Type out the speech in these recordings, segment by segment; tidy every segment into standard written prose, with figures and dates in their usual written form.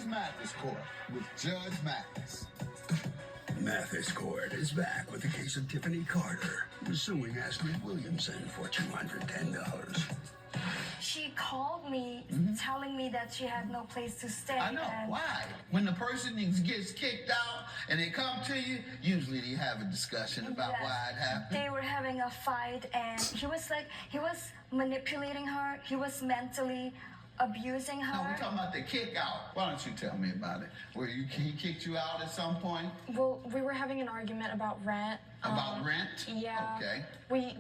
Mathis Court with Judge Mathis. Mathis Court is back with the case of Tiffany Carter, suing Astrid Williamson for $210. She called me telling me that she had no place to stay. I know. Why? When the person gets kicked out and they come to you, usually they have a discussion about why it happened. They were having a fight, and he was manipulating her. He was mentally abusing her. No, we're talking about the kick out. Why don't you tell me about it? He kicked you out at some point? Well, we were having an argument about rent. About rent? Yeah. Okay.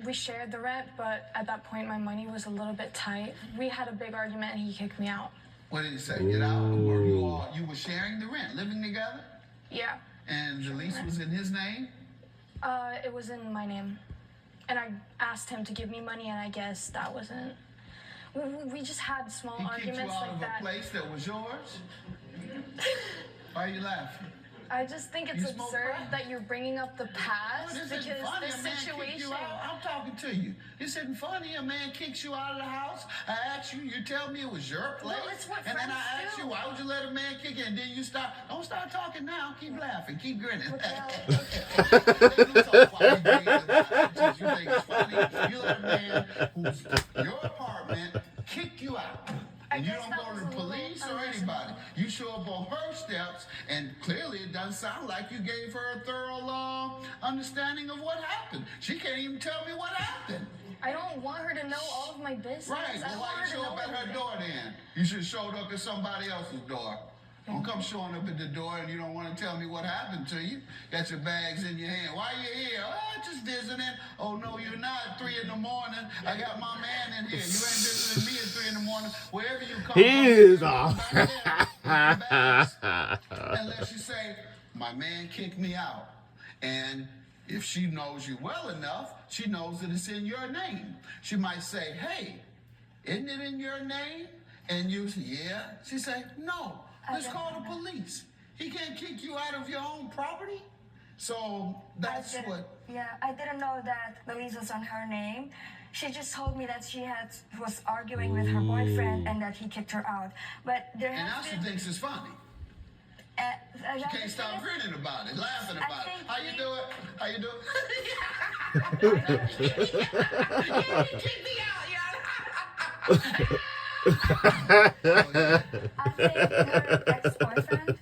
We shared the rent, but at that point my money was a little bit tight. We had a big argument and he kicked me out. What did he say? Get out? Or you were sharing the rent, living together? Yeah. And the lease was in his name? It was in my name. And I asked him to give me money, and I guess that wasn't... We just had small arguments like that. He kicked you out of a place that was yours? Why are you laughing? I just think it's absurd that you're bringing up the past because the situation. I'm talking to you. This isn't funny. A man kicks you out of the house. I asked you. You tell me it was your place. Well, it's what and then I friends asked do. you, why would you let a man kick you? And then you start. Don't start talking now. Keep laughing. Keep grinning. You think it's funny. You let a man who's your apartment kick you out. And you don't go to the police or anybody. You show up on her steps, and clearly it doesn't sound like you gave her a thorough understanding of what happened. She can't even tell me what happened. I don't want her to know all of my business. Right, well, why you show up at her door then? You should have showed up at somebody else's door. Don't come showing up at the door and you don't want to tell me what happened to you. Got your bags in your hand. Why are you here? Oh, just visiting. Oh, no, you're not. 3 in the morning. I got my man in here. You ain't visiting me at 3 in the morning. Wherever you come He is off. Unless you say, my man kicked me out. And if she knows you well enough, she knows that it's in your name. She might say, hey, isn't it in your name? And you say, yeah. She say, no. Let's call the police. He can't kick you out of your own property. So that's what. Yeah, I didn't know that the lease was on her name. She just told me that she was arguing with her boyfriend and that he kicked her out. But there And now has she been. thinks it's funny. She can't stop grinning about it, laughing about it. How you do it? How you do it? Yeah, he kicked me out, yeah. I think her ex-boyfriend,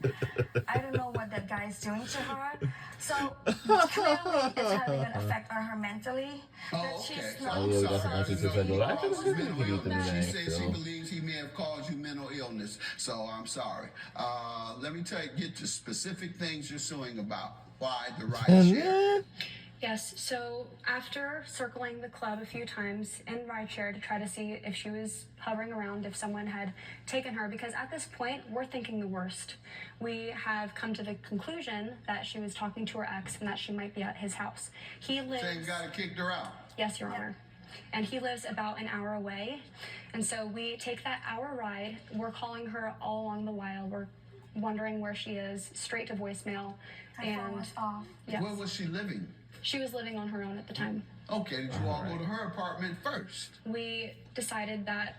I don't know what that guy is doing to her. So clearly it's having an effect on her mentally. Oh, She's okay. not Oh, yeah, that's what she said. Well, I could've been Mental able to do illness. that, She says so. she believes he may have caused you mental illness. So I'm sorry. Let me get to specific things you're suing about. Why the ride share? Yes, so after circling the club a few times in rideshare to try to see if she was hovering around, if someone had taken her, because at this point, we're thinking the worst. We have come to the conclusion that she was talking to her ex and that she might be at his house. He lives... Same guy that kicked her out. Yes, Your Honor. And he lives about an hour away. And so we take that hour ride. We're calling her all along the while. We're wondering where she is, straight to voicemail. Her phone was off. Yes. Where was she living? She was living on her own at the time. Okay, did you all go to her apartment first? We decided that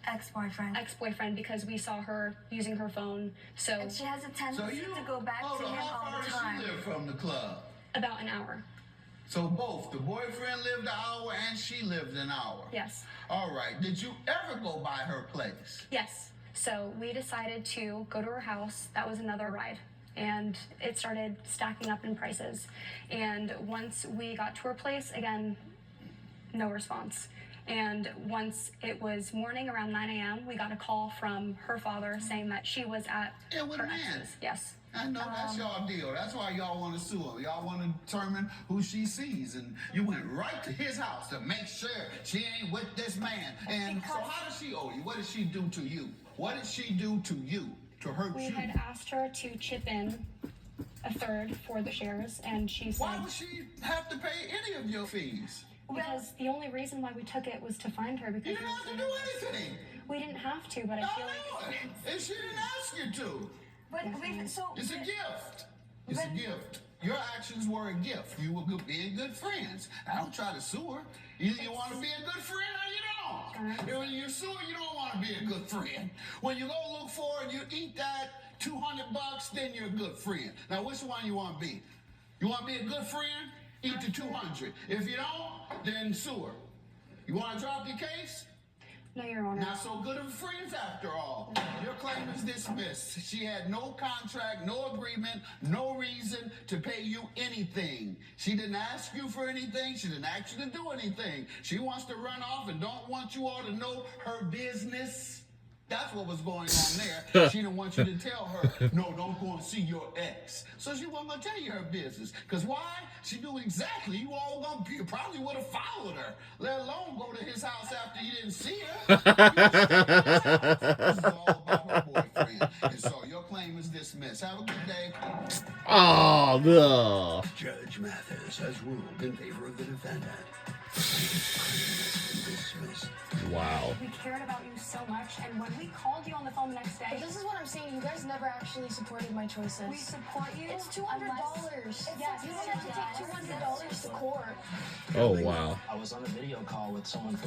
Ex-boyfriend, because we saw her using her phone, so and she has a tendency to go back to him how all far the does time. she live from the club? about an hour. So both the boyfriend lived an hour and she lived an hour? Yes. All right. Did you ever go by her place? Yes. So we decided to go to her house. That was another ride. And it started stacking up in prices. And once we got to her place, again, no response. And once it was morning around 9 a.m., we got a call from her father saying that she was at her ex's. Yes. I know that's y'all deal. That's why y'all want to sue her. Y'all want to determine who she sees. And you went right to his house to make sure she ain't with this man. And so how does she owe you? What did she do to you? What did she do to you to hurt We you? had asked her to chip in a third for the shares, and she said... Why would she have to pay any of your fees? Because the only reason why we took it was to find her. Because You didn't have to do anything. We didn't have to, but I feel like... And she didn't ask you to. But It's a gift. It's a gift. Your actions were a gift. You were being good friends. I don't try to sue her. Either you want to be a good friend or you don't. When you're sure you don't want to be a good friend. When you go look for and you eat that $200, then you're a good friend. Now, which one you want to be? You want to be a good friend? Eat the 200. If you don't, then sue her. You want to drop your case? No, Your Honor. Not so good of friends after all. Your claim is dismissed. She had no contract, no agreement, no reason to pay you anything. She didn't ask you for anything. She didn't ask you to do anything. She wants to run off and don't want you all to know her business. That's what was going on there. She didn't want you to tell her, no, don't go and see your ex. So she wasn't going to tell you her business. Because why? She knew exactly. You all you probably would have followed her, let alone go to his house after you didn't see her. This is all about her boyfriend. And so your claim is dismissed. Have a good day. Oh, no. Judge Mathis has ruled in favor of the defendant. Dismissed. Wow. We cared about you so much, and when we called you on the phone the next But day, this is what I'm saying. You guys never actually supported my choices. we support you. It's $200. Yes, You don't have to take $200 to court. Oh, wow. I was on a video call with someone from